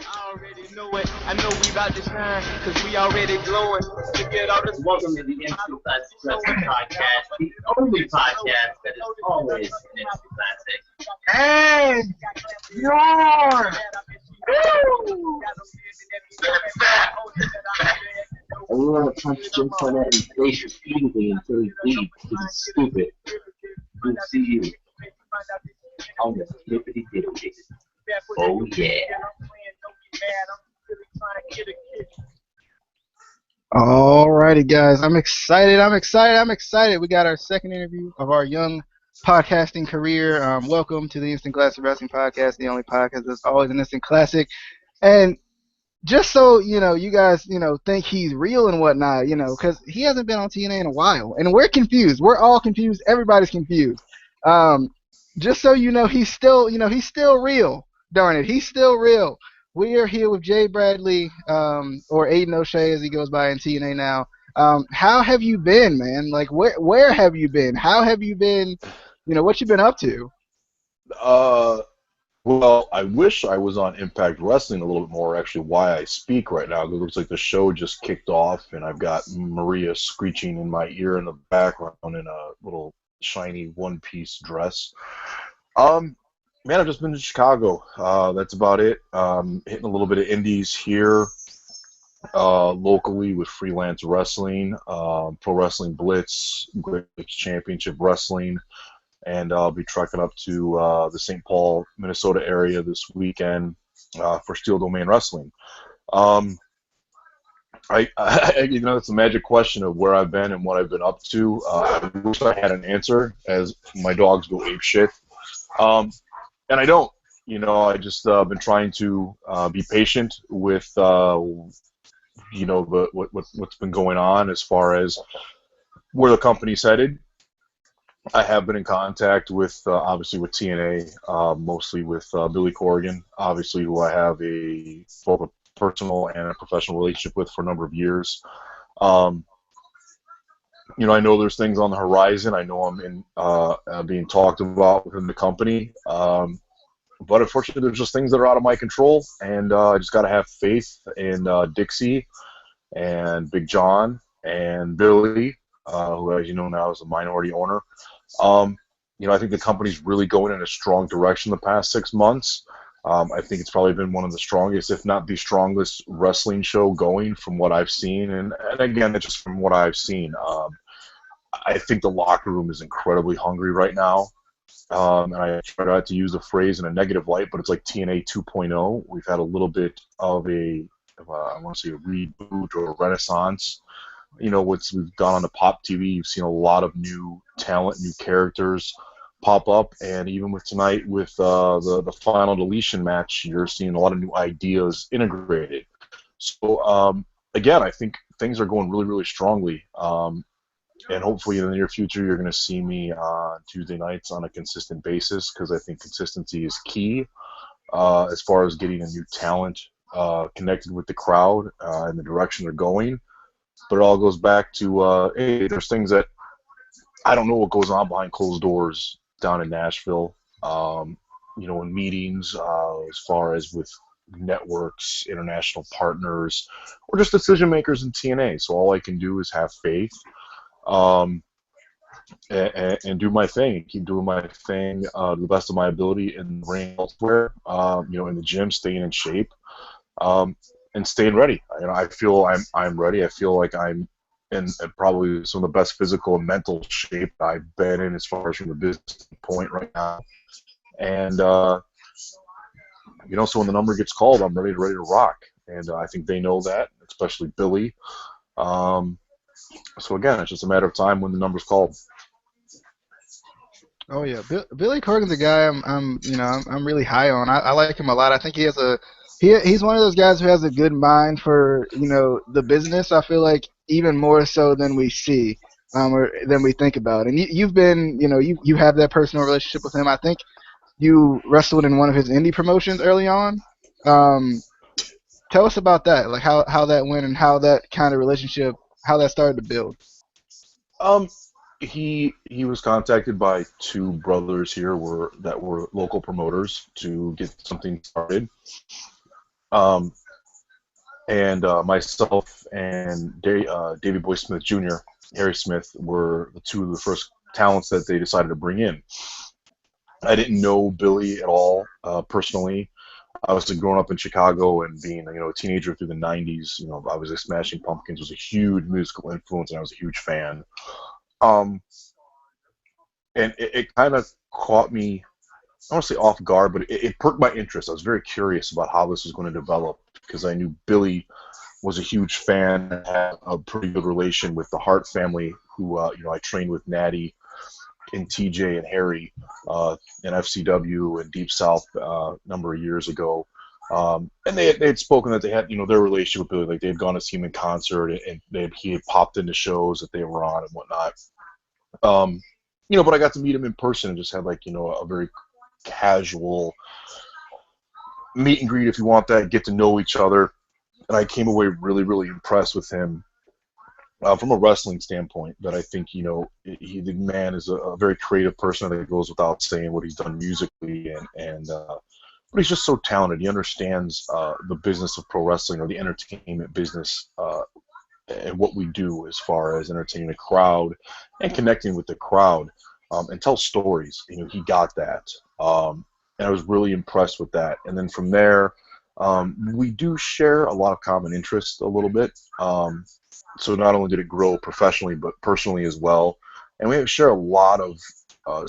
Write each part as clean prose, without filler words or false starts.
I already know it. I know we about to shine, cause we already glowing. To get all this. Welcome to the Instant Classic Wrestling Podcast, the only podcast that is always an instant classic. And yours. Woo! Everyone that punches Jim Cornette in the face repeatedly until he bleeds because he's stupid. We'll see you on the flippity dippity. Oh yeah. Alrighty, guys. I'm excited. We got our second interview of our young podcasting career. Welcome to the Instant Classic Wrestling Podcast, the only podcast that's always an instant classic. And just so you guys, think he's real and whatnot, because he hasn't been on TNA in a while, and we're confused. We're all confused. Everybody's confused. Just so he's still, he's still real. Darn it, he's still real. We are here with Jay Bradley, or Aiden O'Shea as he goes by in TNA now. How have you been, man? Like, where have you been? How have you been? What you been up to? Well, I wish I was on Impact Wrestling a little bit more, actually, why I speak right now. It looks like the show just kicked off, and I've got Maria screeching in my ear in the background in a little shiny one-piece dress. Man, I've just been to Chicago. That's about it. Hitting a little bit of indies here locally with freelance wrestling, Pro Wrestling Blitz, Great Championship Wrestling. And I'll be trekking up to the St. Paul, Minnesota area this weekend for Steel Domain Wrestling. It's a magic question of where I've been and what I've been up to. I wish I had an answer, as my dogs go ape shit. And I don't. I just been trying to be patient with, what's been going on as far as where the company's headed. I have been in contact with, obviously, with TNA, mostly with Billy Corrigan, obviously, who I have both a personal and a professional relationship with for a number of years. I know there's things on the horizon. I know I'm being talked about within the company. But unfortunately, there's just things that are out of my control, and I just got to have faith in Dixie and Big John and Billy, who, as you know now, is a minority owner. I think the company's really going in a strong direction the past 6 months. I think it's probably been one of the strongest, if not the strongest, wrestling show going from what I've seen. And again, it's just from what I've seen. I think the locker room is incredibly hungry right now. And I try not to use the phrase in a negative light, but it's like TNA 2.0. We've had a little bit of I want to say a reboot or a renaissance. We've gone on to Pop TV, you've seen a lot of new talent, new characters pop up, and even with tonight, with the final deletion match, you're seeing a lot of new ideas integrated. So, again, I think things are going really, really strongly, and hopefully in the near future, you're going to see me on Tuesday nights on a consistent basis, because I think consistency is key as far as getting a new talent connected with the crowd and the direction they're going. But it all goes back to, hey, there's things that I don't know what goes on behind closed doors down in Nashville, in meetings as far as with networks, international partners, or just decision makers in TNA. So all I can do is have faith and do my thing, keep doing my thing to the best of my ability in the ring elsewhere, in the gym, staying in shape. And staying ready. I feel I'm ready. I feel like I'm in probably some of the best physical and mental shape I've been in as far as from the business point right now. And so when the number gets called, I'm ready to rock. And I think they know that, especially Billy. So again, it's just a matter of time when the number's called. Oh yeah, Billy Corgan's a guy I'm really high on. I like him a lot. I think he's one of those guys who has a good mind for the business. I feel like even more so than we see, or than we think about. And you've been you have that personal relationship with him. I think you wrestled in one of his indie promotions early on. Tell us about that, like how that went and how that kind of relationship, how that started to build. He was contacted by two brothers here that were local promoters to get something started. Um, and myself and Davey Boy Smith Jr., Harry Smith, were the two of the first talents that they decided to bring in. I didn't know Billy at all personally. I was growing up in Chicago and being, a teenager through the '90s. Obviously, Smashing Pumpkins was a huge musical influence, and I was a huge fan. Um, and it kind of caught me, I don't want to say off guard, but it perked my interest. I was very curious about how this was going to develop because I knew Billy was a huge fan and had a pretty good relation with the Hart family, who I trained with Natty and TJ and Harry in FCW and Deep South a number of years ago. And they had spoken that they had, their relationship with Billy, like they had gone to see him in concert and he had popped into shows that they were on and whatnot. But I got to meet him in person and just had a very casual meet and greet, if you want that, get to know each other. And I came away really, really impressed with him from a wrestling standpoint. But I think, the man is a very creative person. I think it goes without saying what he's done musically. But he's just so talented. He understands the business of pro wrestling, or the entertainment business, and what we do as far as entertaining a crowd and connecting with the crowd, and tell stories. He got that. And I was really impressed with that. And then from there, we do share a lot of common interests a little bit. So not only did it grow professionally, but personally as well. And we share a lot of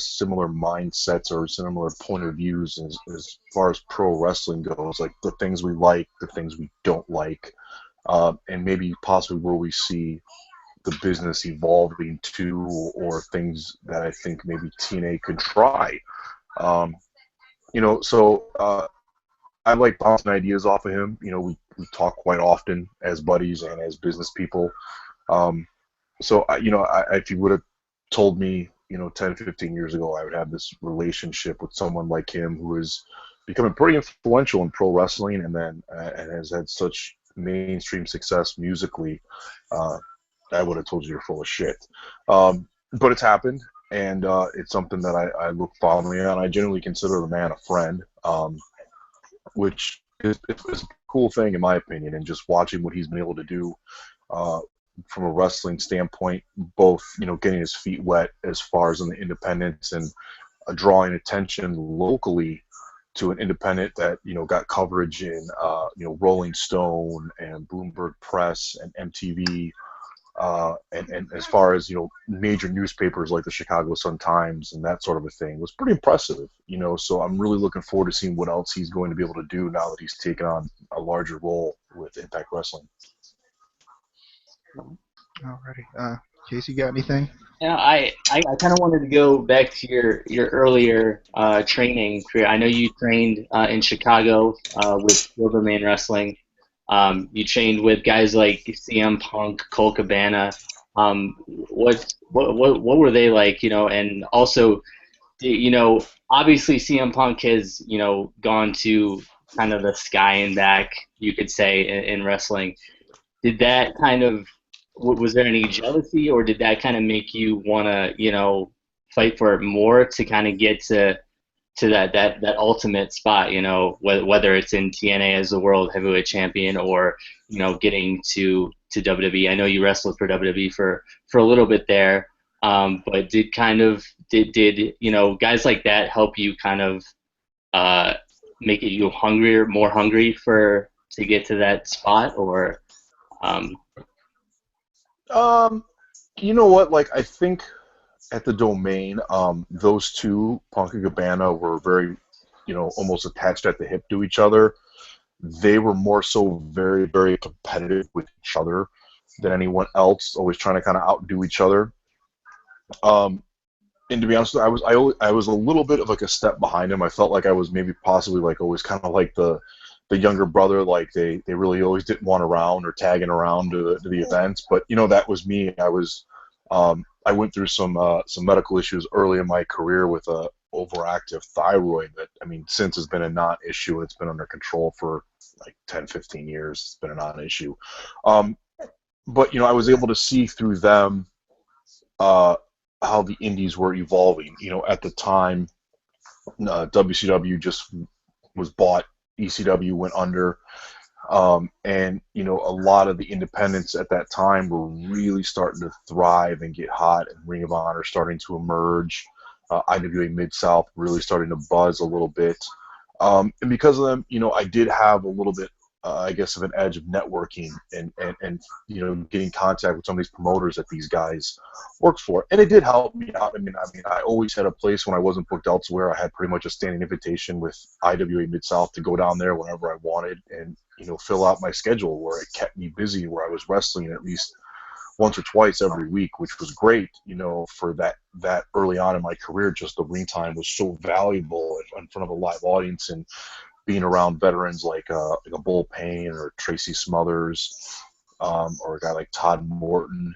similar mindsets or similar point of views as far as pro wrestling goes, like the things we like, the things we don't like, and maybe possibly where we see the business evolving to, or things that I think maybe TNA could try. So I like bouncing ideas off of him. We talk quite often as buddies and as business people. If you would have told me, 10, 15 years ago, I would have this relationship with someone like him who is becoming pretty influential in pro wrestling, and then and has had such mainstream success musically, I would have told you you're full of shit. But it's happened, and it's something that I look fondly on. I genuinely consider the man a friend, which is a cool thing in my opinion, and just watching what he's been able to do from a wrestling standpoint, both getting his feet wet as far as in the independents, and drawing attention locally to an independent that got coverage in Rolling Stone and Bloomberg Press and MTV, and as far as major newspapers like the Chicago Sun-Times and that sort of a thing, was pretty impressive. So I'm really looking forward to seeing what else he's going to be able to do now that he's taken on a larger role with Impact Wrestling. Alrighty, Casey, you got anything? Yeah, I kind of wanted to go back to your earlier training career. I know you trained in Chicago with Silverman Wrestling. You trained with guys like CM Punk, Colt Cabana. What were they like? And also, obviously CM Punk has gone to kind of the sky and back, you could say, in wrestling. Did that kind of, was there any jealousy, or did that kind of make you want to fight for it more to kind of get to that ultimate spot, whether it's in TNA as the World Heavyweight Champion, or getting to WWE? I know you wrestled for WWE for a little bit there, but did guys like that help you kind of make you more hungry to get to that spot, or? You know what? Like, I think at the Domain, those two, Punk and Cabana, were very, almost attached at the hip to each other. They were more so very, very competitive with each other than anyone else, always trying to kind of outdo each other. And to be honest, I was a little bit of like a step behind him. I felt like I was maybe possibly like always kind of like the younger brother, like they really always didn't want around or tagging around to the events. But that was me. I went through some medical issues early in my career with a overactive thyroid that, since has been a non-issue. It's been under control for like 10, 15 years. It's been a non-issue. But I was able to see through them how the indies were evolving. At the time, WCW just was bought ECW went under. And you know, a lot of the independents at that time were really starting to thrive and get hot, and Ring of Honor starting to emerge. IWA Mid-South really starting to buzz a little bit. And because of them, you know, I did have a little bit, I guess, of an edge of networking and you know, getting contact with some of these promoters that these guys worked for, and it did help me out. I always had a place when I wasn't booked elsewhere. I had pretty much a standing invitation with IWA Mid-South to go down there whenever I wanted, and you know, fill out my schedule where it kept me busy, where I was wrestling at least once or twice every week, which was great, you know, for that early on in my career. Just the ring time was so valuable in front of a live audience, and being around veterans like a Bull Payne or Tracy Smothers, or a guy like Todd Morton,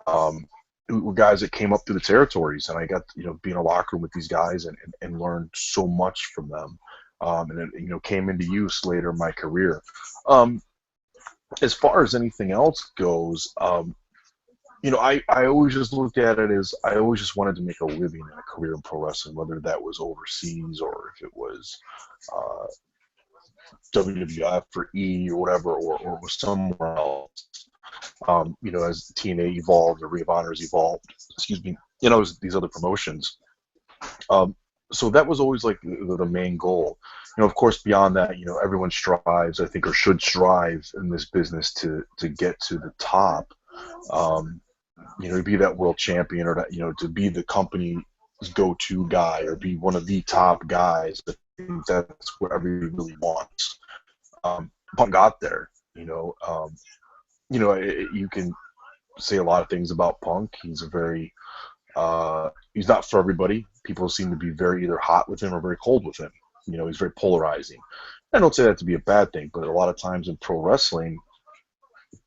were guys that came up through the territories, and I got, you know, be in a locker room with these guys and learned so much from them, and it, you know, came into use later in my career. As far as anything else goes, you know, I always just looked at it as I always just wanted to make a living in a career in pro wrestling, whether that was overseas or if it was WWF or E or whatever, or was somewhere else. You know, as TNA evolved or Ring of Honors evolved, excuse me, you know, these other promotions. So that was always like the main goal. You know, of course, beyond that, you know, everyone strives, I think, or should strive in this business to get to the top. You know, to be that world champion, or that, you know, to be the company's go-to guy, or be one of the top guys. I think that's what everybody really wants. Punk got there, you know. You can say a lot of things about Punk. He's a very he's not for everybody. People seem to be very either hot with him or very cold with him. You know, he's very polarizing. I don't say that to be a bad thing, but a lot of times in pro wrestling,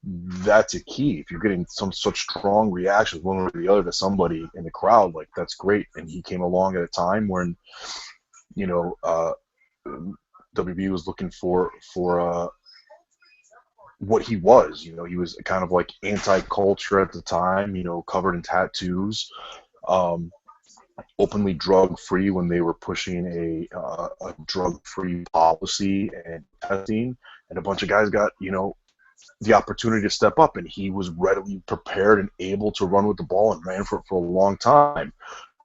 that's a key. If you're getting some such strong reactions one way or the other to somebody in the crowd, like, that's great. And he came along at a time when, you know, WB was looking for what he was. You know, he was kind of like anti-culture at the time, you know, covered in tattoos, openly drug-free when they were pushing a drug-free policy and testing, and a bunch of guys got, you know, the opportunity to step up, and he was readily prepared and able to run with the ball, and ran for it for a long time.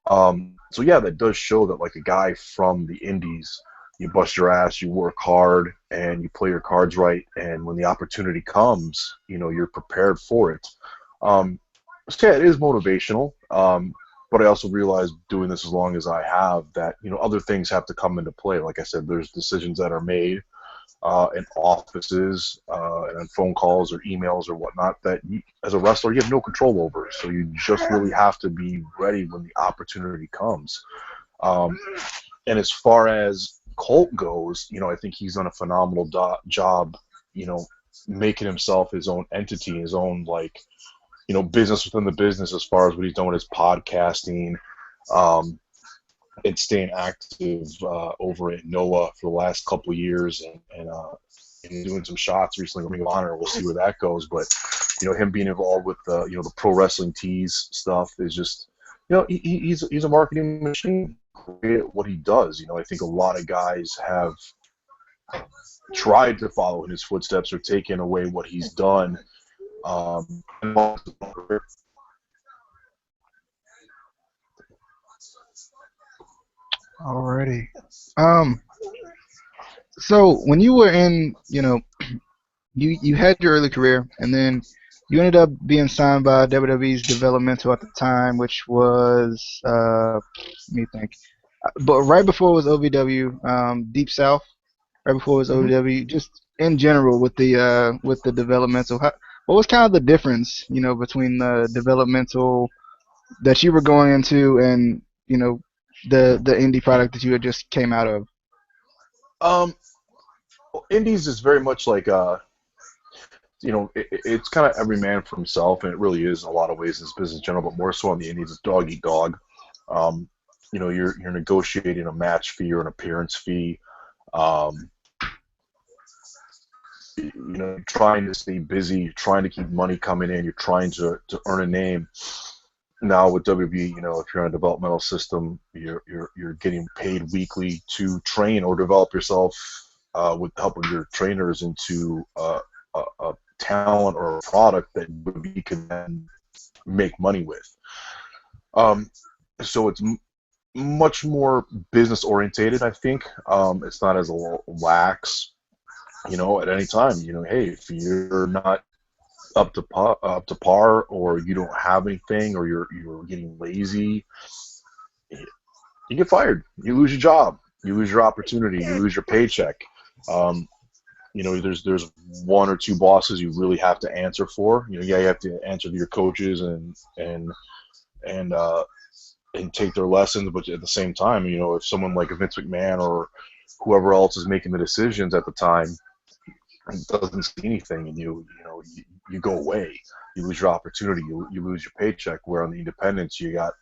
So yeah, that does show that, like, a guy from the indies, you bust your ass, you work hard, and you play your cards right, and when the opportunity comes, you know, you're prepared for it. So yeah, it is motivational, but I also realize, doing this as long as I have, that, you know, other things have to come into play. Like I said, there's decisions that are made in offices and on phone calls or emails or whatnot that you, as a wrestler, you have no control over. So you just really have to be ready when the opportunity comes. And as far as Colt goes, you know, I think he's done a phenomenal job, you know, making himself his own entity, his own, like, you know, business within the business, as far as what he's done with his podcasting, and staying active over at NOAH for the last couple of years, and doing some shots recently with Ring of Honor. We'll see where that goes. But, you know, him being involved with the, you know, the pro wrestling tees stuff is just, you know, he's a marketing machine. Great at what he does. You know, I think a lot of guys have tried to follow in his footsteps or taken away what he's done. Alrighty. So when you were in, you know, you had your early career, and then you ended up being signed by WWE's Developmental at the time, which was let me think. But right before it was OVW, Deep South. Right before it was OVW, just in general with the Developmental. What was kind of the difference, you know, between the Developmental that you were going into and, you know, the indie product that you had just came out of? Indies is very much like, you know, it's kind of every man for himself, and it really is in a lot of ways in this business in general, but more so on the indies, it's dog eat dog. You know, you're negotiating a match fee or an appearance fee. You know, trying to stay busy, trying to keep money coming in, you're trying to earn a name. Now with WB, you know, if you're on a developmental system, you're getting paid weekly to train or develop yourself with helping your trainers into a talent or a product that you could then make money with. So it's much more business orientated, I think. It's not as lax, at any time. Hey, if you're not up to par, or you don't have anything, or you're getting lazy, you get fired. You lose your job. You lose your opportunity. You lose your paycheck. There's one or two bosses you really have to answer for. You have to answer to your coaches and take their lessons, but at the same time, if someone like Vince McMahon or whoever else is making the decisions at the time doesn't see anything, and you go away, you lose your opportunity, you lose your paycheck. Where on the independents, you got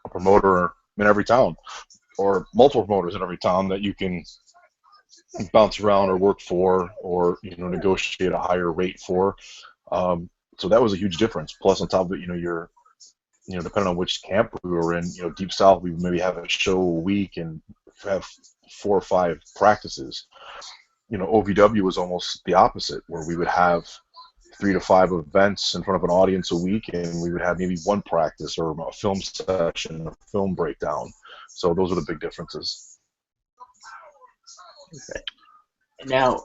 a promoter in every town, or multiple promoters in every town that you can bounce around or work for, or negotiate a higher rate for. So that was a huge difference. Plus, on top of it, you're depending on which camp we were in, Deep South, we would maybe have a show a week and have 4 or 5 practices. OVW was almost the opposite, where we would have 3 to 5 events in front of an audience a week, and we would have maybe 1 practice or a film session, a film breakdown. So those are the big differences. Okay. Now,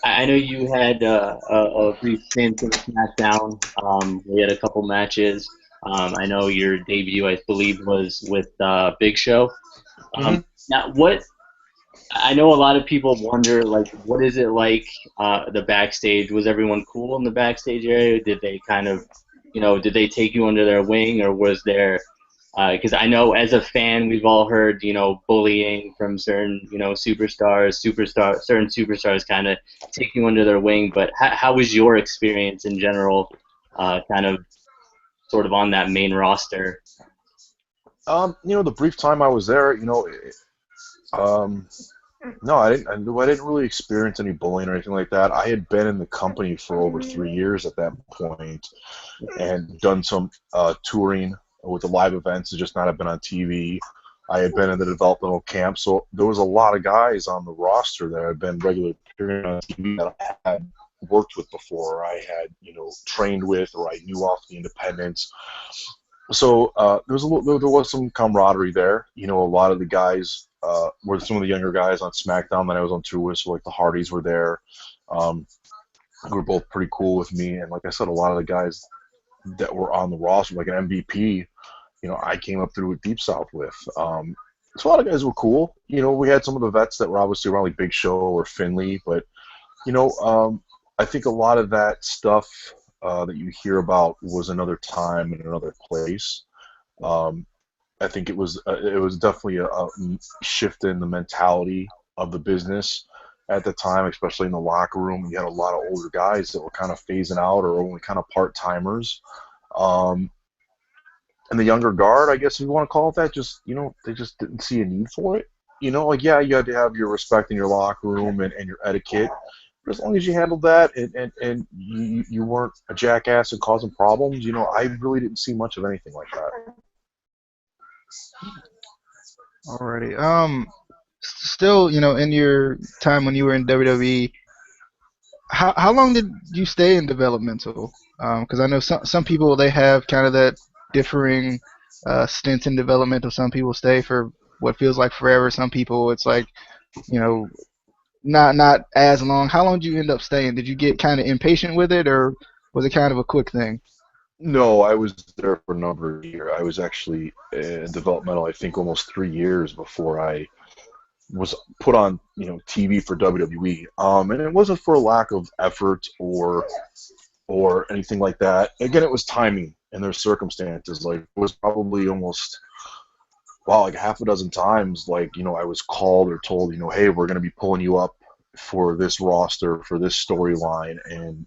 I know you had a brief stint in SmackDown. We had a couple matches. I know your debut, I believe, was with Big Show. Now, I know a lot of people wonder, like, what is it like the backstage? Was everyone cool in the backstage area? Did they kind of, did they take you under their wing, or was there? Because I know as a fan, we've all heard, bullying from certain, certain superstars kind of take you under their wing. But how was your experience in general, kind of, sort of on that main roster? The brief time I was there, no, I didn't really experience any bullying or anything like that. I had been in the company for over 3 years at that point, and done some touring with the live events, and just not have been on TV. I had been in the developmental camp, so there was a lot of guys on the roster that had been regularly appearing on TV that I had worked with before, or I had trained with, or I knew off the independents. So there was some camaraderie there. A lot of the guys were some of the younger guys on SmackDown that I was on tour with, so like the Hardys were there, who were both pretty cool with me. And like I said, a lot of the guys that were on the roster, like an MVP, I came up through with Deep South with. So a lot of guys were cool. We had some of the vets that were obviously around, like Big Show or Finley, but I think a lot of that stuff that you hear about was another time and another place. I think it was definitely a shift in the mentality of the business at the time, especially in the locker room. You had a lot of older guys that were kind of phasing out, or only kind of part-timers. And the younger guard, I guess if you want to call it that, just they just didn't see a need for it. Like, yeah, you had to have your respect in your locker room and your etiquette. But as long as you handled that and you weren't a jackass and causing problems, I really didn't see much of anything like that. Alrighty. Still, in your time when you were in WWE, how long did you stay in developmental? Because I know some people, they have kind of that differing stints in developmental. Some people stay for what feels like forever. Some people, it's like, not as long. How long did you end up staying? Did you get kind of impatient with it, or was it kind of a quick thing? No, I was there for a number of years. I was actually in developmental, I think, almost 3 years before I was put on, TV for WWE. And it wasn't for a lack of effort or anything like that. Again, it was timing and their circumstances. Like, it was probably almost, like half a dozen times, like, I was called or told, hey, we're going to be pulling you up for this roster, for this storyline, and,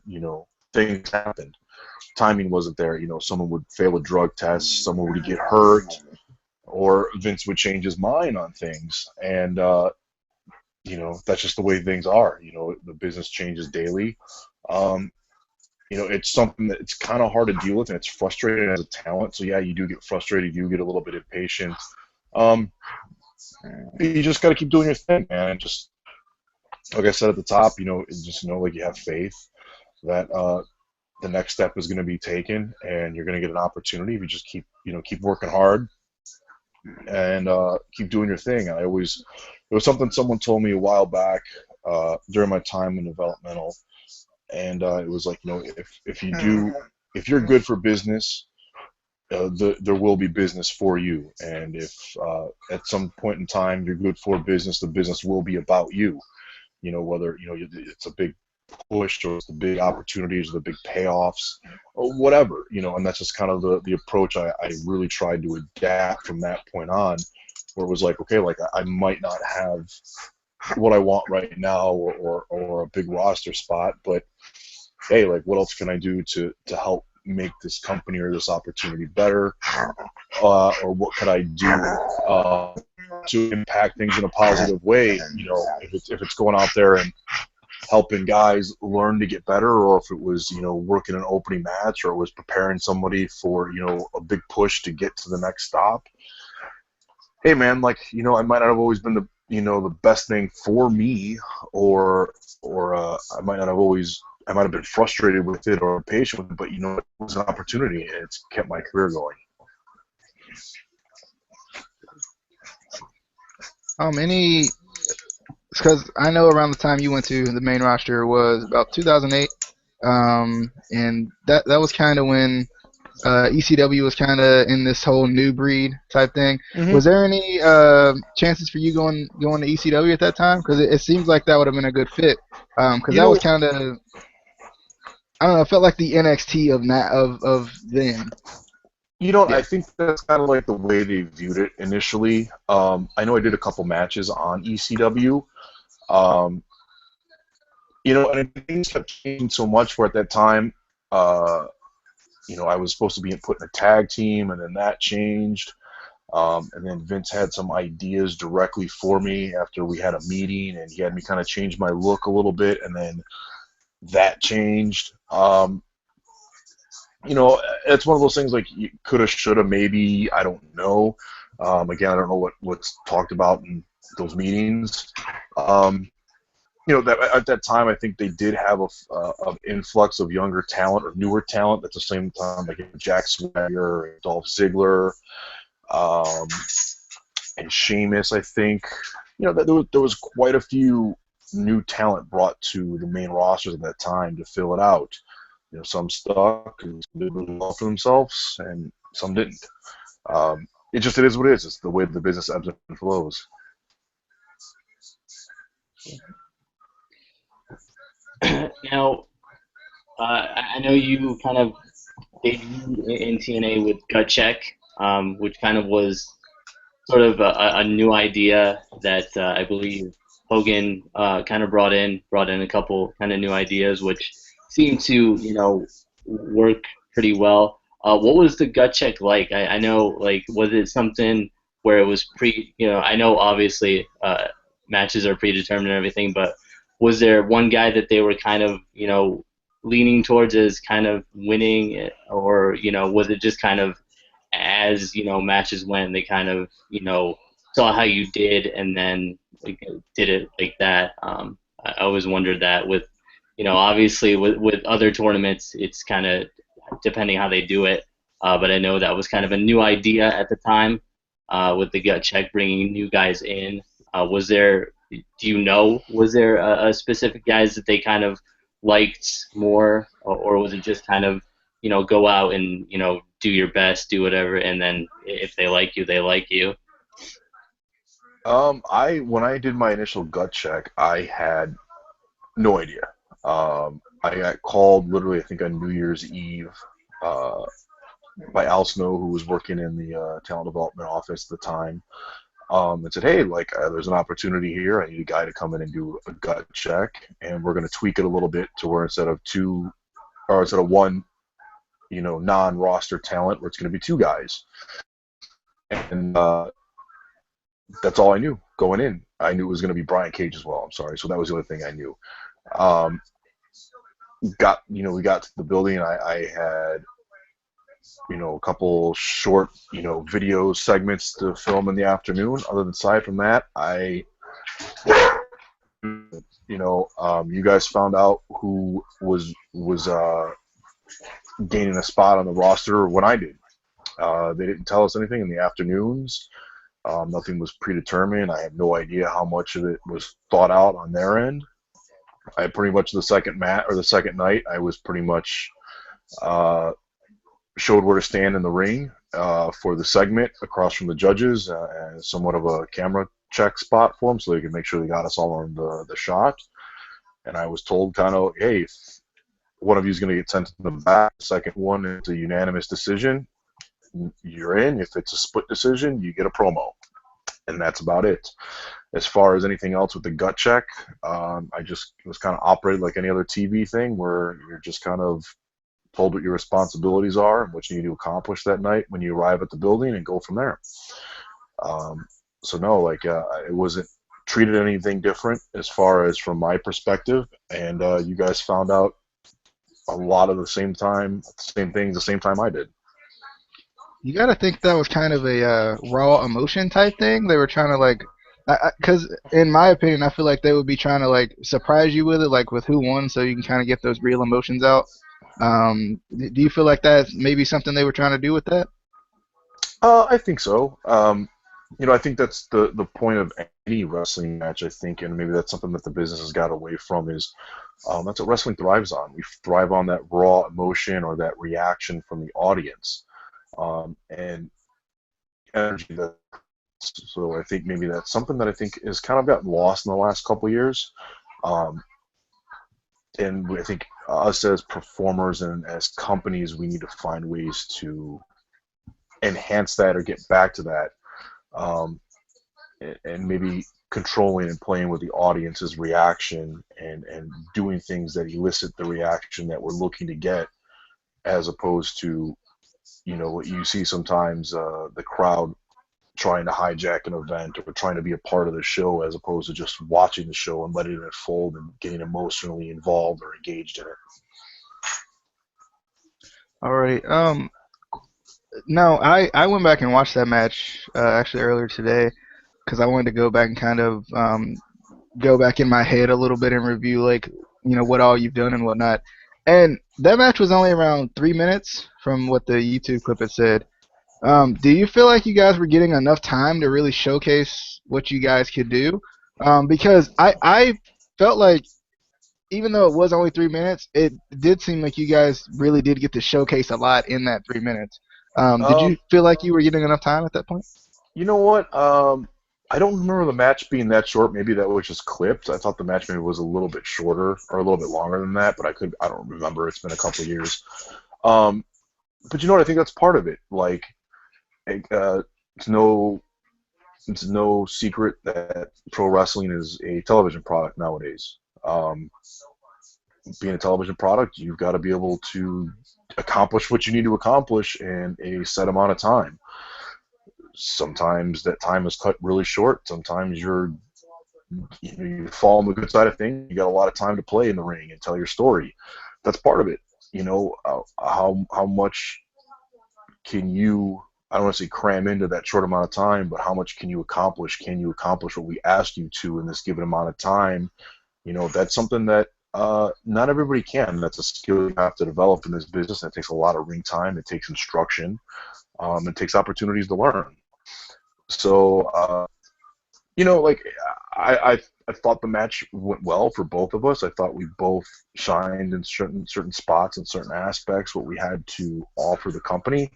things happened. Timing wasn't there. Someone would fail a drug test, someone would get hurt, or Vince would change his mind on things. And, that's just the way things are. The business changes daily. It's something that it's kind of hard to deal with, and it's frustrating as a talent. So, yeah, you do get frustrated. You get a little bit impatient. You just got to keep doing your thing, man. Just like I said at the top, just know like you have faith that the next step is going to be taken, and you're going to get an opportunity if you just keep working hard and keep doing your thing. It was something someone told me a while back during my time in developmental, and it was like, if you're good for business, there will be business for you, and if at some point in time you're good for business, the business will be about you. Whether it's a big push or it's the big opportunities or the big payoffs or whatever, and that's just kind of the approach I really tried to adapt from that point on, where it was like, okay, like I might not have what I want right now, or a big roster spot, but hey, like what else can I do to help make this company or this opportunity better, or what could I do to impact things in a positive way? If it's going out there and helping guys learn to get better, or if it was working an opening match, or it was preparing somebody for a big push to get to the next stop. Hey man, like I might not have always been the best thing for me, or I might not have always. I might have been frustrated with it or impatient with it, but it was an opportunity, and it's kept my career going. Because I know around the time you went to the main roster was about 2008, and that was kind of when ECW was kind of in this whole new breed type thing. Mm-hmm. Was there any chances for you going to ECW at that time? Because it seems like that would have been a good fit. Because that was kind of, I don't know, it felt like the NXT of then. Yeah. I think that's kind of like the way they viewed it initially. I know I did a couple matches on ECW. And things kept changing so much for at that time. I was supposed to be put in a tag team, and then that changed. And then Vince had some ideas directly for me after we had a meeting, and he had me kind of change my look a little bit, and then that changed. It's one of those things like you coulda, shoulda, maybe, I don't know. Again, I don't know what's talked about in those meetings. That at that time, I think they did have an influx of younger talent or newer talent. At the same time, like Jack Swagger, Dolph Ziggler, and Sheamus. I think that there was quite a few new talent brought to the main rosters at that time to fill it out. Some stuck and did really well for themselves, and some didn't. It is what it is. It's the way the business ebbs and flows. Now, I know you kind of debuted in TNA with Gut Check, which kind of was sort of a new idea that I believe Hogan kind of brought in a couple kind of new ideas, which seemed to work pretty well. What was the Gut Check like? I know, like, was it something where it was I know obviously matches are predetermined and everything, but was there one guy that they were kind of leaning towards as kind of winning, or was it just kind of as matches went, they kind of saw how you did and then did it like that? I always wondered that with obviously with other tournaments, it's kind of depending how they do it, but I know that was kind of a new idea at the time with the Gut Check bringing new guys in. Was there a specific guys that they kind of liked more, or was it just kind of go out and do your best, do whatever, and then if they like you, they like you? When I did my initial Gut Check, I had no idea. I got called literally, I think, on New Year's Eve by Al Snow, who was working in the talent development office at the time, and said, hey, like, there's an opportunity here. I need a guy to come in and do a Gut Check, and we're going to tweak it a little bit to where instead of one, non-roster talent, where it's going to be two guys. And that's all I knew going in. I knew it was going to be Brian Cage as well. I'm sorry. So that was the only thing I knew. We got to the building. I had a couple short video segments to film in the afternoon. Aside from that, I you guys found out who was gaining a spot on the roster when I did. They didn't tell us anything in the afternoons. Nothing was predetermined. I have no idea how much of it was thought out on their end. I pretty much the second night, I was pretty much showed where to stand in the ring for the segment across from the judges, and somewhat of a camera check spot for them so they could make sure they got us all on the shot. And I was told kind of, hey, if one of you is going to get sent to the back, the second one is a unanimous decision, you're in. If it's a split decision, you get a promo. And that's about it. As far as anything else with the gut check, I just was kind of operated like any other TV thing where you're just kind of told what your responsibilities are and what you need to accomplish that night when you arrive at the building and go from there. So no, it wasn't treated anything different as far as from my perspective, and you guys found out a lot of the same things the same time I did. You got to think that was kind of a raw emotion type thing. They were trying to because in my opinion, I feel like they would be trying to surprise you with it, like with who won, so you can kind of get those real emotions out. Do you feel like that's maybe something they were trying to do with that? I think so. I think that's the point of any wrestling match, I think, and maybe that's something that the business has got away from is that's what wrestling thrives on. We thrive on that raw emotion or that reaction from the audience. And energy. So I think maybe that's something that I think has kind of gotten lost in the last couple of years. And I think us as performers and as companies, we need to find ways to enhance that or get back to that. And maybe controlling and playing with the audience's reaction and doing things that elicit the reaction that we're looking to get, as opposed to what you see sometimes, the crowd trying to hijack an event or trying to be a part of the show as opposed to just watching the show and letting it unfold and getting emotionally involved or engaged in it. All right. No, I went back and watched that match actually earlier today because I wanted to go back and kind of go back in my head a little bit and review what all you've done and whatnot. And that match was only around 3 minutes from what the YouTube clip had said. Do you feel like you guys were getting enough time to really showcase what you guys could do? Because I felt like even though it was only 3 minutes, it did seem like you guys really did get to showcase a lot in that 3 minutes. Did you feel like you were getting enough time at that point? You know what? I don't remember the match being that short. Maybe that was just clipped. I thought the match maybe was a little bit shorter or a little bit longer than that, but I don't remember. It's been a couple of years. But you know what? I think that's part of it. It's no secret that pro wrestling is a television product nowadays. Being a television product, you've got to be able to accomplish what you need to accomplish in a set amount of time. Sometimes that time is cut really short. Sometimes you fall on the good side of things. You got a lot of time to play in the ring and tell your story. That's part of it. How much can you, I don't want to say cram into that short amount of time, but how much can you accomplish? Can you accomplish what we asked you to in this given amount of time? That's something that not everybody can. That's a skill you have to develop in this business. That takes a lot of ring time. It takes instruction. It takes opportunities to learn. So, I thought the match went well for both of us. I thought we both shined in certain spots and certain aspects, what we had to offer the company.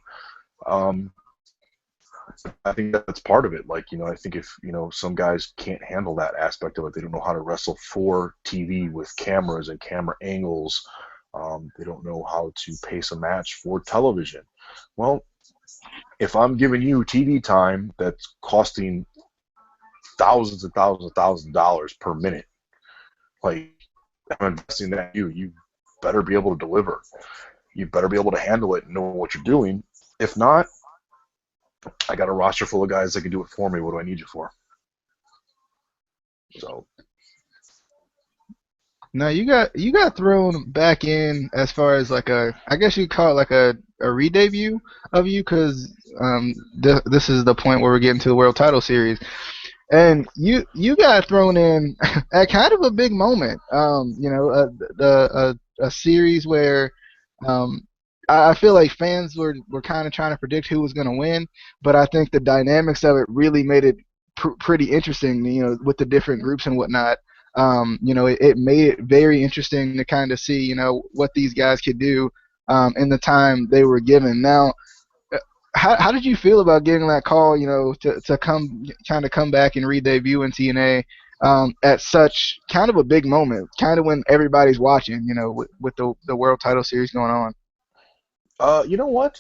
I think that's part of it. I think if, some guys can't handle that aspect of it, they don't know how to wrestle for TV with cameras and camera angles. They don't know how to pace a match for television. Well, if I'm giving you TV time that's costing thousands and thousands and thousands of dollars per minute, I'm investing that in you, you better be able to deliver. You better be able to handle it and know what you're doing. If not, I got a roster full of guys that can do it for me. What do I need you for? So. No, you got thrown back in as far as I guess you'd call it a re-debut of you, because this is the point where we're getting to the World Title Series. And you got thrown in at kind of a big moment. You know, a series where um, I feel like fans were kind of trying to predict who was going to win, but I think the dynamics of it really made it pretty interesting. You know, with the different groups and whatnot. You know, it made it very interesting to kind of see, you know, what these guys could do in the time they were given. Now, how did you feel about getting that call, you know, to come back and re-debut in TNA at such kind of a big moment, kind of when everybody's watching, you know, with the world title series going on? You know what?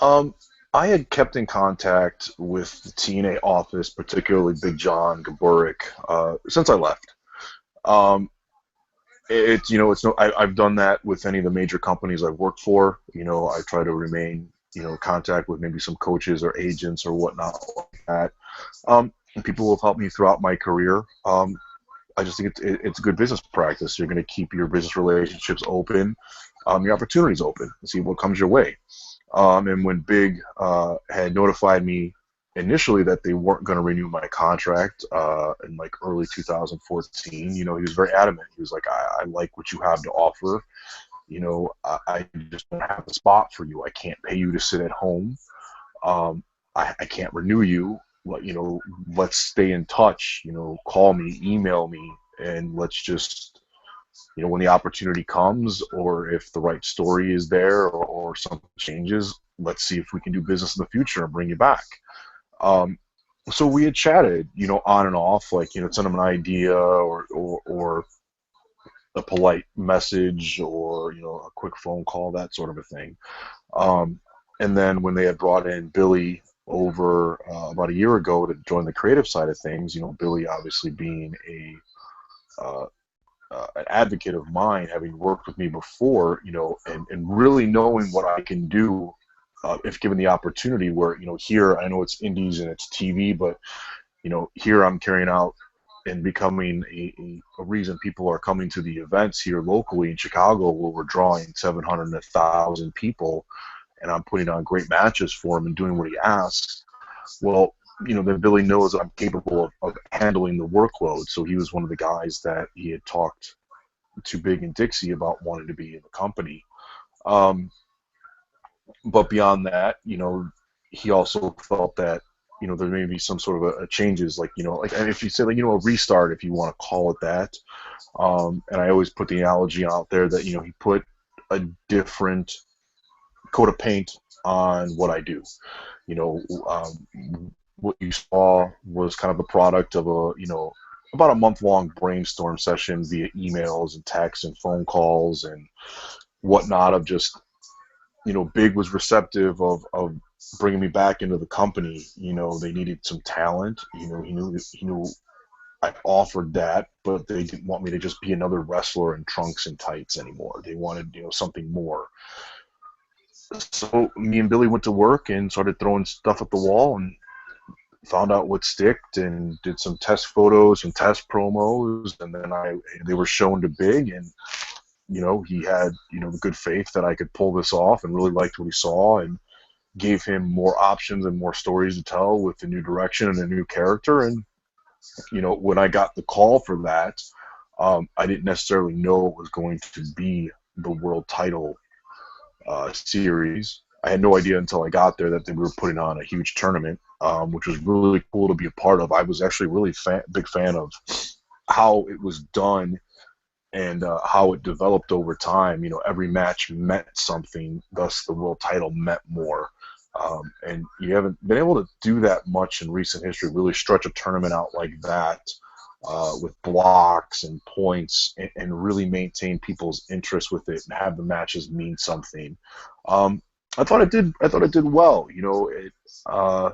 Um, I had kept in contact with the TNA office, particularly Big John Gaburik, since I left. Um, it's you know it's no I've done that with any of the major companies I've worked for. You know, I try to remain in contact with maybe some coaches or agents or whatnot like that. And people have helped me throughout my career. I just think it's good business practice. You're going to keep your business relationships open, your opportunities open, and see what comes your way. And when Big had notified me initially that they weren't going to renew my contract in like early 2014, he was very adamant. He was like, I like what you have to offer. I just don't have a spot for you. I can't pay you to sit at home. I can't renew you. Let's stay in touch. Call me, email me, and let's just, when the opportunity comes, or if the right story is there, or something changes, let's see if we can do business in the future and bring you back. So we had chatted, on and off, like, send them an idea or a polite message or, a quick phone call, that sort of a thing. And then when they had brought in Billy over about a year ago to join the creative side of things, Billy obviously being an advocate of mine, having worked with me before, and really knowing what I can do if given the opportunity. Where, here I know it's indies and it's TV, but here I'm carrying out and becoming a reason people are coming to the events here locally in Chicago, where we're drawing 700 and 1,000 people, and I'm putting on great matches for him and doing what he asks. Well, then Billy knows I'm capable of handling the workload, so he was one of the guys that he had talked to Big and Dixie about wanting to be in the company. But beyond that, he also felt that, there may be some sort of a changes, like, and if you say, like, a restart, if you want to call it that. And I always put the analogy out there that, he put a different coat of paint on what I do. What you saw was kind of the product of about a month-long brainstorm session via emails and texts and phone calls and whatnot, of just, Big was receptive of bringing me back into the company. They needed some talent. He knew I offered that, but they didn't want me to just be another wrestler in trunks and tights anymore. They wanted, something more. So me and Billy went to work and started throwing stuff at the wall and found out what sticked and did some test photos and test promos, and then they were shown to Big, and he had the good faith that I could pull this off, and really liked what he saw, and gave him more options and more stories to tell with the new direction and a new character. And when I got the call for that, I didn't necessarily know it was going to be the world title series. I had no idea until I got there that they were putting on a huge tournament, which was really cool to be a part of. I was actually really big fan of how it was done and how it developed over time. Every match meant something, thus the world title meant more. And you haven't been able to do that much in recent history, really stretch a tournament out like that with blocks and points, and really maintain people's interest with it and have the matches mean something. I thought it did well. I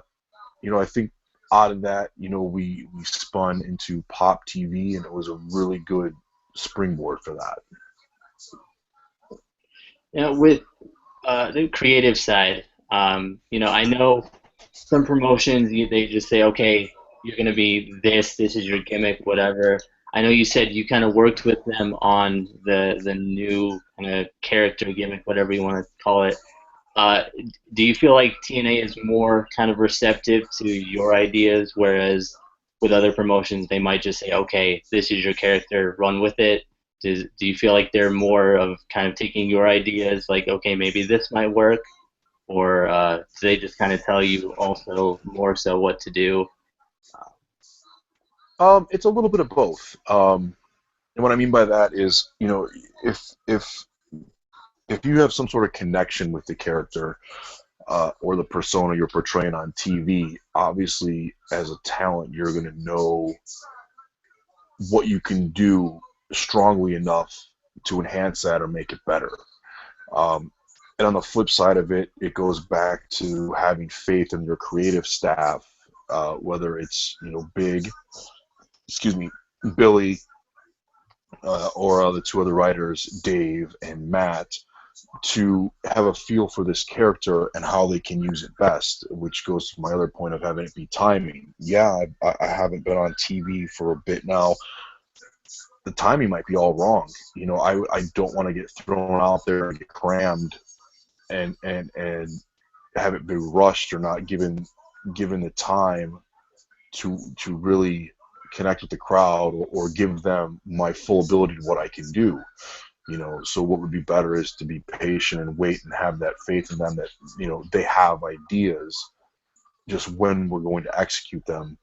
think out of that, we spun into Pop TV, and it was a really good springboard for that. With the creative side, I know some promotions, they just say, okay, you're going to be this is your gimmick, whatever. I know you said you kind of worked with them on the new kind of character gimmick, whatever you want to call it. Do you feel like TNA is more kind of receptive to your ideas, whereas with other promotions, they might just say, okay, this is your character, run with it. Do you feel like they're more of kind of taking your ideas, like, okay, maybe this might work, or do they just kind of tell you also more so what to do? It's a little bit of both. And what I mean by that is, if if if you have some sort of connection with the character or the persona you're portraying on TV, obviously as a talent, you're going to know what you can do strongly enough to enhance that or make it better. Um, and on the flip side of it, it goes back to having faith in your creative staff, whether it's Big, excuse me, Billy, or the two other writers, Dave and Matt, to have a feel for this character and how they can use it best, which goes to my other point of having it be timing. Yeah, I haven't been on TV for a bit now. The timing might be all wrong. I don't want to get thrown out there and get crammed and have it be rushed or not given the time to really connect with the crowd or give them my full ability to what I can do. So what would be better is to be patient and wait and have that faith in them that they have ideas, just when we're going to execute them,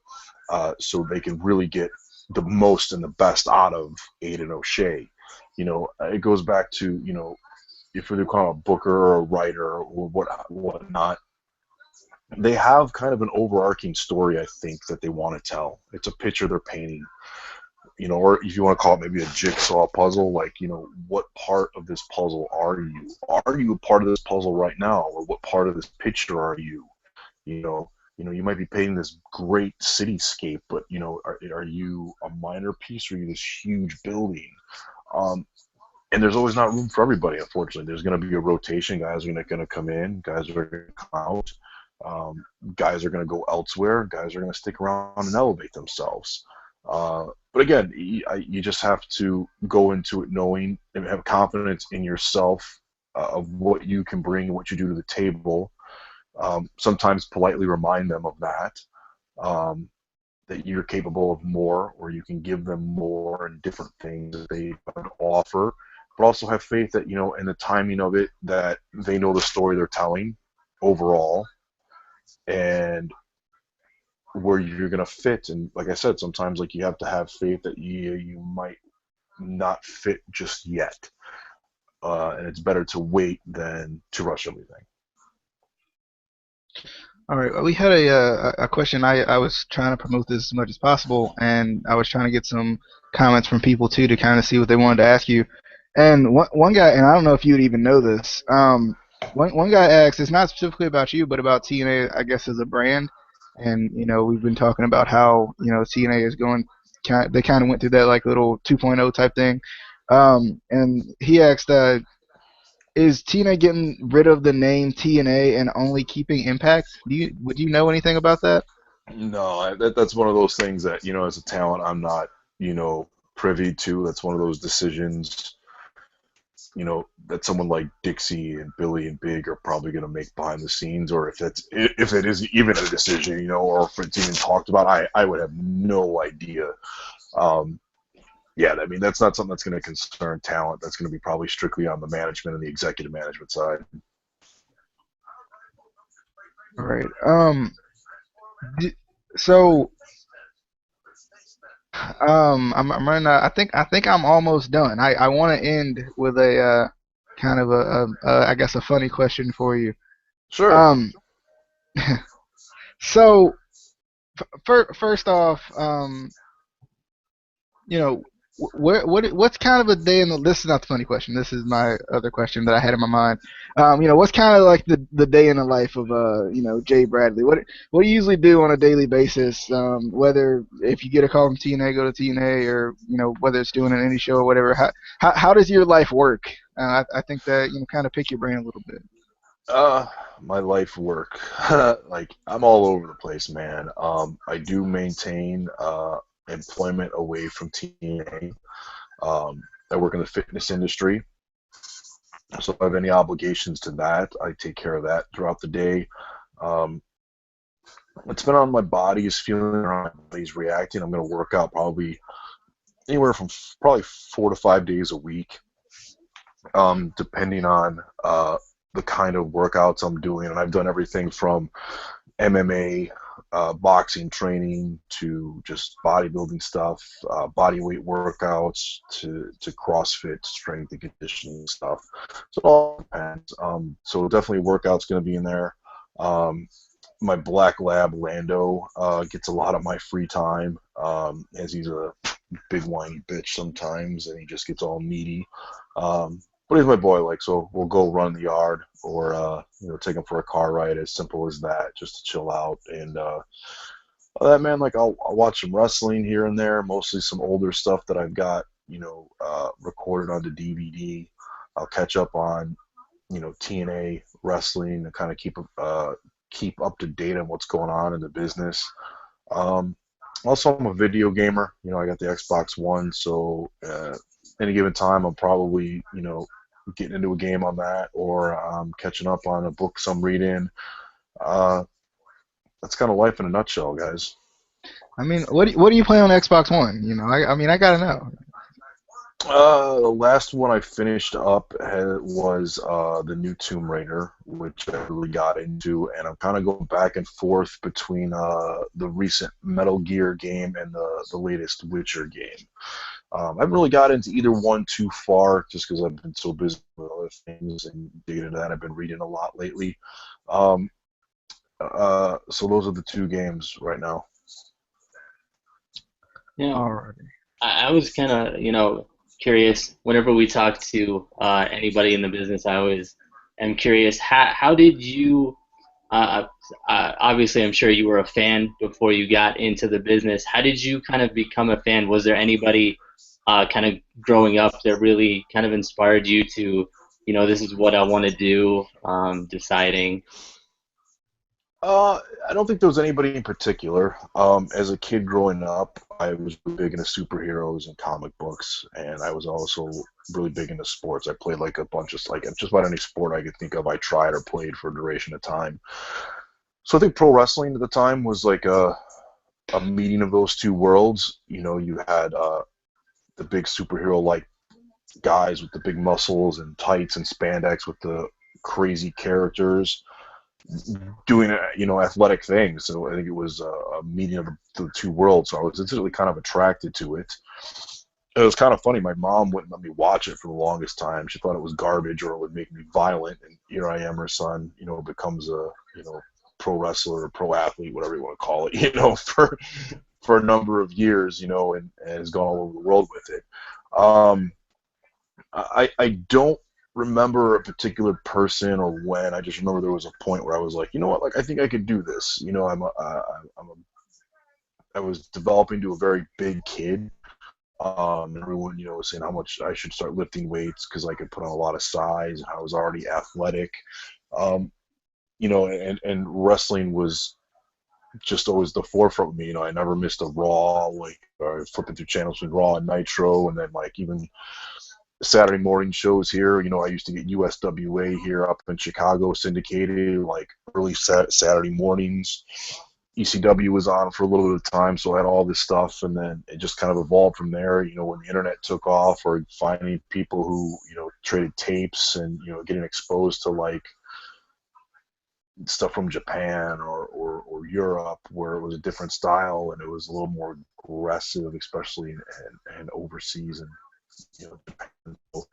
so they can really get the most and the best out of Aiden O'Shea. It goes back to if we're calling a booker or a writer or whatnot, they have kind of an overarching story, I think, that they want to tell. It's a picture they're painting. Or if you want to call it maybe a jigsaw puzzle, like, what part of this puzzle are you? Are you a part of this puzzle right now, or what part of this picture are you? You might be painting this great cityscape, but are you a minor piece, or are you this huge building? And there's always not room for everybody, unfortunately. There's going to be a rotation. Guys are going to come in. Guys are going to come out. Guys are going to go elsewhere. Guys are going to stick around and elevate themselves. But again, you just have to go into it knowing and have confidence in yourself, of what you can bring and what you do to the table. Sometimes politely remind them of that, that you're capable of more, or you can give them more and different things that they would offer. But also have faith that, in the timing of it, that they know the story they're telling overall, and where you're going to fit. And like I said, sometimes you have to have faith that you might not fit just yet, and it's better to wait than to rush everything. All right, well, we had a question. I was trying to promote this as much as possible, and I was trying to get some comments from people too to kind of see what they wanted to ask you. And one guy, and I don't know if you would even know this. One guy asked, it's not specifically about you, but about TNA, I guess, as a brand. And we've been talking about how TNA is going. They kind of went through that little 2.0 type thing. And he asked, is TNA getting rid of the name TNA and only keeping Impact? Would you know anything about that? No, that's one of those things that, as a talent, I'm not, privy to. That's one of those decisions, that someone like Dixie and Billy and Big are probably going to make behind the scenes, or if it is even a decision, or if it's even talked about, I would have no idea. Yeah, I mean, that's not something that's going to concern talent. That's going to be probably strictly on the management and the executive management side. All right. So I'm running out. I think I'm almost done. I want to end with a kind of I guess a funny question for you. Sure. So first off, what's kind of a day in the, this is not the funny question, this is my other question that I had in my mind. What's kind of like the day in the life of Jay Bradley? What do you usually do on a daily basis, whether if you get a call from TNA, go to TNA, or whether it's doing an indie show or whatever? How does your life work? I think that kind of pick your brain a little bit. My life work, I'm all over the place, man. I do maintain employment away from TNA. I work in the fitness industry, so if I have any obligations to that, I take care of that throughout the day. depending on my body's feeling or how my body's reacting, I'm going to work out probably anywhere from probably 4 to 5 days a week, depending on the kind of workouts I'm doing. And I've done everything from MMA, boxing training to just bodybuilding stuff, body weight workouts to CrossFit, strength and conditioning stuff. So it all depends. So definitely workouts going to be in there. Um, my black lab Lando gets a lot of my free time, as he's a big whiny bitch sometimes, and he just gets all needy. But he's my boy, like, so we'll go run in the yard or take him for a car ride, as simple as that, just to chill out. And that, man, like, I'll watch some wrestling here and there, mostly some older stuff that I've got, recorded onto DVD. I'll catch up on TNA wrestling and kind of keep up to date on what's going on in the business. Um, Also, I'm a video gamer. I got the Xbox One, so any given time, I'm probably getting into a game on that, or catching up on a book I'm reading. Uh, that's kind of life in a nutshell, guys. I mean, what do you play on Xbox One? I mean, I gotta know. The last one I finished up was the new Tomb Raider, which I really got into, and I'm kind of going back and forth between the recent Metal Gear game and the latest Witcher game. I haven't really got into either one too far, just because I've been so busy with other things and digging into that. I've been reading a lot lately. Um, so those are the two games right now. Yeah, Alrighty. I was kind of, curious. Whenever we talk to anybody in the business, I always am curious. How did you? Uh, Obviously, I'm sure you were a fan before you got into the business. How did you kind of become a fan? Was there anybody kind of growing up that really kind of inspired you to, this is what I want to do, deciding? I don't think there was anybody in particular. As a kid growing up, I was really big into superheroes and comic books, and I was also really big into sports. I played like a bunch of like just about any sport I could think of. I tried or played for a duration of time. So I think pro wrestling at the time was like a meeting of those two worlds. You had the big superhero like guys with the big muscles and tights and spandex with the crazy characters doing athletic things. So I think it was a meeting of the two worlds. So I was instantly kind of attracted to it. It was kind of funny. My mom wouldn't let me watch it for the longest time. She thought it was garbage or it would make me violent. And here I am, her son, becomes a pro wrestler or pro athlete, whatever you want to call it, for a number of years, and has gone all over the world with it. Um, I don't remember a particular person or when. I just remember there was a point where I was like, you know what, like I think I could do this. I was developing to a very big kid. And everyone, was saying how much I should start lifting weights because I could put on a lot of size and I was already athletic. Um, and wrestling was just always the forefront of me. I never missed a Raw, like flipping through channels with Raw and Nitro, and then like even Saturday morning shows here. I used to get USWA here up in Chicago syndicated, like early Saturday mornings. ECW was on for a little bit of time, so I had all this stuff, and then it just kind of evolved from there. When the internet took off, or finding people who traded tapes and getting exposed to like stuff from Japan or Europe, where it was a different style and it was a little more aggressive, especially and overseas and Japan. So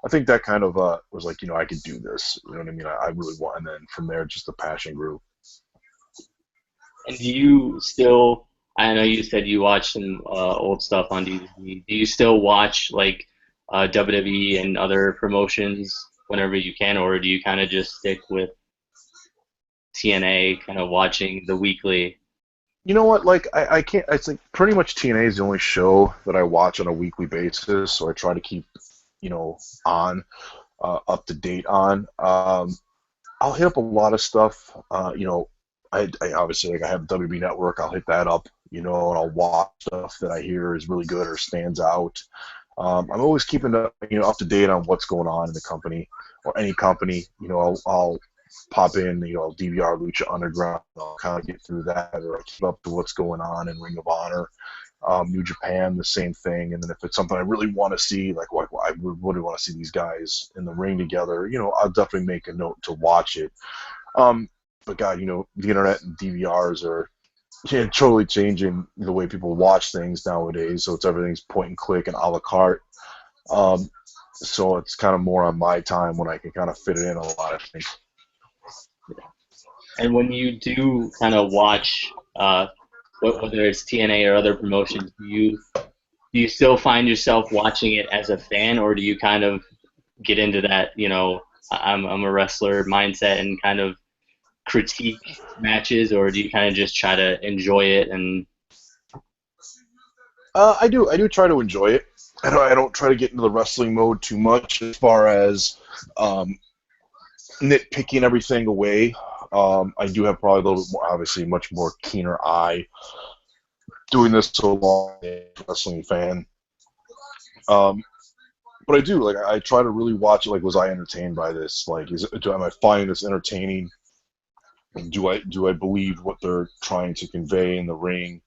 I think that kind of was like, I could do this. You know what I mean? I really want, and then from there, just the passion grew. And do you still? I know you said you watch some old stuff on DVD. Do you still watch like WWE and other promotions whenever you can, or do you kind of just stick with TNA, kind of watching the weekly? You know what? Like I can't. It's like pretty much TNA is the only show that I watch on a weekly basis, so I try to keep on up to date on. I'll hit up a lot of stuff. I obviously, like, I have WB Network. I'll hit that up, and I'll watch stuff that I hear is really good or stands out. I'm always keeping up to date on what's going on in the company or any company. I'll pop in, DVR Lucha Underground. I'll kind of get through that, or I keep up to what's going on in Ring of Honor. New Japan, the same thing. And then if it's something I really want to see, like I really want to see these guys in the ring together, I'll definitely make a note to watch it. But God, the internet and DVRs are totally changing the way people watch things nowadays. So everything's point and click and a la carte. So it's kind of more on my time when I can kind of fit it in a lot of things. And when you do kind of watch, whether it's TNA or other promotions, do you still find yourself watching it as a fan, or do you kind of get into that, I'm a wrestler mindset and kind of critique matches, or do you kind of just try to enjoy it? And I do try to enjoy it. I don't try to get into the wrestling mode too much as far as nitpicking everything away. I do have probably a little bit more, obviously, much more keener eye doing this so long as a wrestling fan. But I do, I try to really watch it, was I entertained by this? Am I finding this entertaining? Do I believe what they're trying to convey in the ring?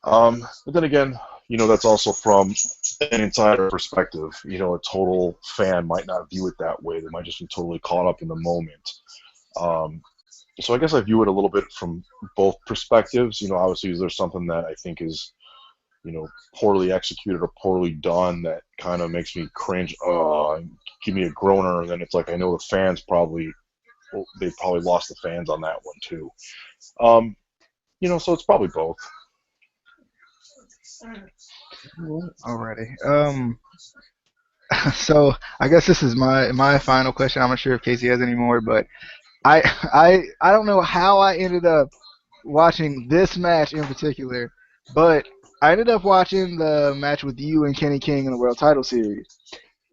But then again, that's also from an insider perspective. A total fan might not view it that way. They might just be totally caught up in the moment. So I guess I view it a little bit from both perspectives. Obviously, there's something that I think is, poorly executed or poorly done that kind of makes me cringe. Give me a groaner, and then it's like I know the fans they probably lost the fans on that one too. So it's probably both. Alrighty. So I guess this is my final question. I'm not sure if Casey has any more, but I don't know how I ended up watching this match in particular, but I ended up watching the match with you and Kenny King in the World Title Series,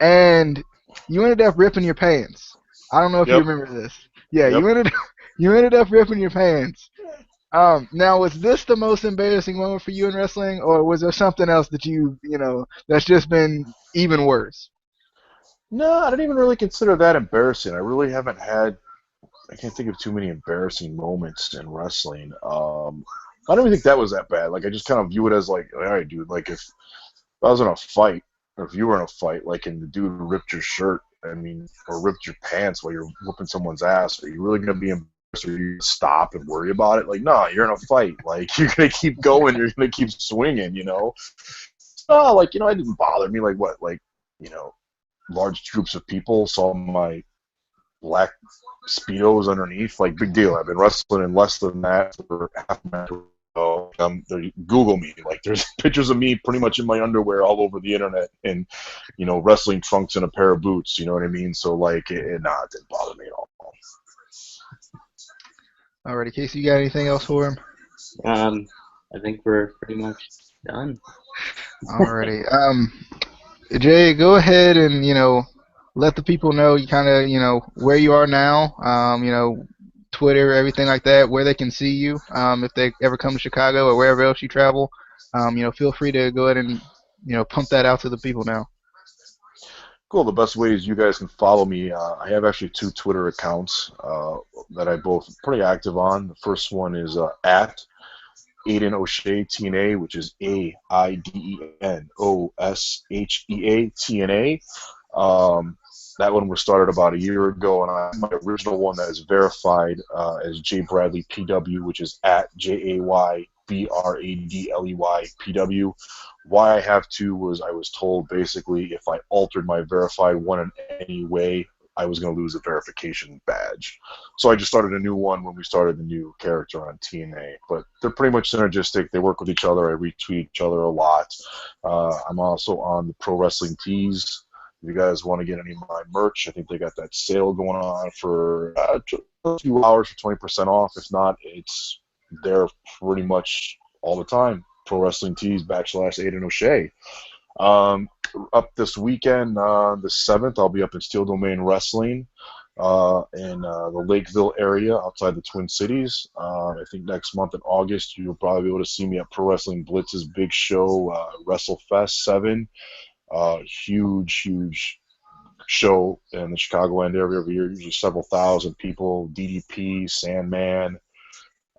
and you ended up ripping your pants. I don't know if you remember this. Yeah, Yep. you ended up ripping your pants. Now, was this the most embarrassing moment for you in wrestling, or was there something else that that's just been even worse? No, I don't even really consider that embarrassing. I really haven't had. I can't think of too many embarrassing moments in wrestling. I don't even think that was that bad. I just kind of view it as all right, dude. If I was in a fight, or if you were in a fight, and the dude ripped your shirt, or ripped your pants while you're whooping someone's ass, are you really gonna be embarrassed, or you stop and worry about it? No, you're in a fight. You're gonna keep going. You're gonna keep swinging. No, it didn't bother me. Large groups of people saw my black Speedos underneath. Big deal. I've been wrestling in less than that for half an hour. Google me. There's pictures of me pretty much in my underwear all over the internet, and wrestling trunks and a pair of boots. You know what I mean? So it didn't bother me at all. Alrighty, Casey, you got anything else for him? I think we're pretty much done. Alrighty. Jay, go ahead and let the people know you kind of where you are now. Twitter, everything like that, where they can see you. If they ever come to Chicago or wherever else you travel, feel free to go ahead and pump that out to the people now. Cool. The best way is you guys can follow me. I have actually 2 Twitter accounts that I both pretty active on. The first one is at Aiden O'Shea TNA, which is AIDENOSHEA TNA. That one was started about a year ago, and I have my original one that is verified as J Bradley PW, which is at JAYBRADLEY PW. Why I have 2 was I was told basically if I altered my verified one in any way, I was going to lose a verification badge. So I just started a new one when we started the new character on TNA. But they're pretty much synergistic. They work with each other. I retweet each other a lot. I'm also on the Pro Wrestling Tees. If you guys want to get any of my merch, I think they got that sale going on for a few hours for 20% off. If not, it's there pretty much all the time. Pro Wrestling Tees / Aiden O'Shea. Up this weekend, the 7th, I'll be up in Steel Domain Wrestling in the Lakeville area outside the Twin Cities. I think next month in August, you'll probably be able to see me at Pro Wrestling Blitz's big show, WrestleFest 7. Huge show in the Chicagoland area every year, usually several thousand people. DDP, Sandman,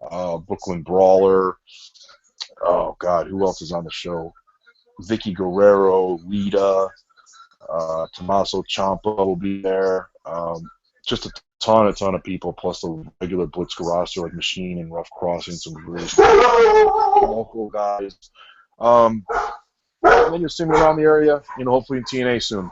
Brooklyn Brawler. Oh God, who else is on the show? Vicky Guerrero, Lita, Tommaso Ciampa will be there. Just a ton of people, plus the regular Blitzker roster like Machine and Rough Crossing, some really local guys. And then you'll see me around the area, hopefully in TNA soon.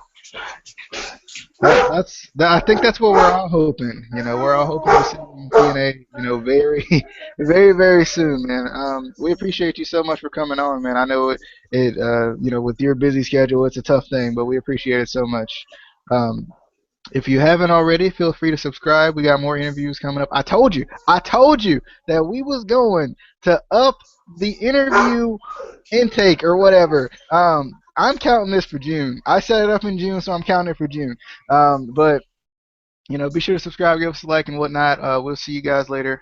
I think that's what we're all hoping. We're all hoping to see you in TNA. Very, very, very soon, man. We appreciate you so much for coming on, man. I know with your busy schedule, it's a tough thing, but we appreciate it so much. If you haven't already, feel free to subscribe. We got more interviews coming up. I told you that we was going to up the interview intake or whatever. I'm counting this for June. I set it up in June, so I'm counting it for June. But be sure to subscribe, give us a like and whatnot. We'll see you guys later.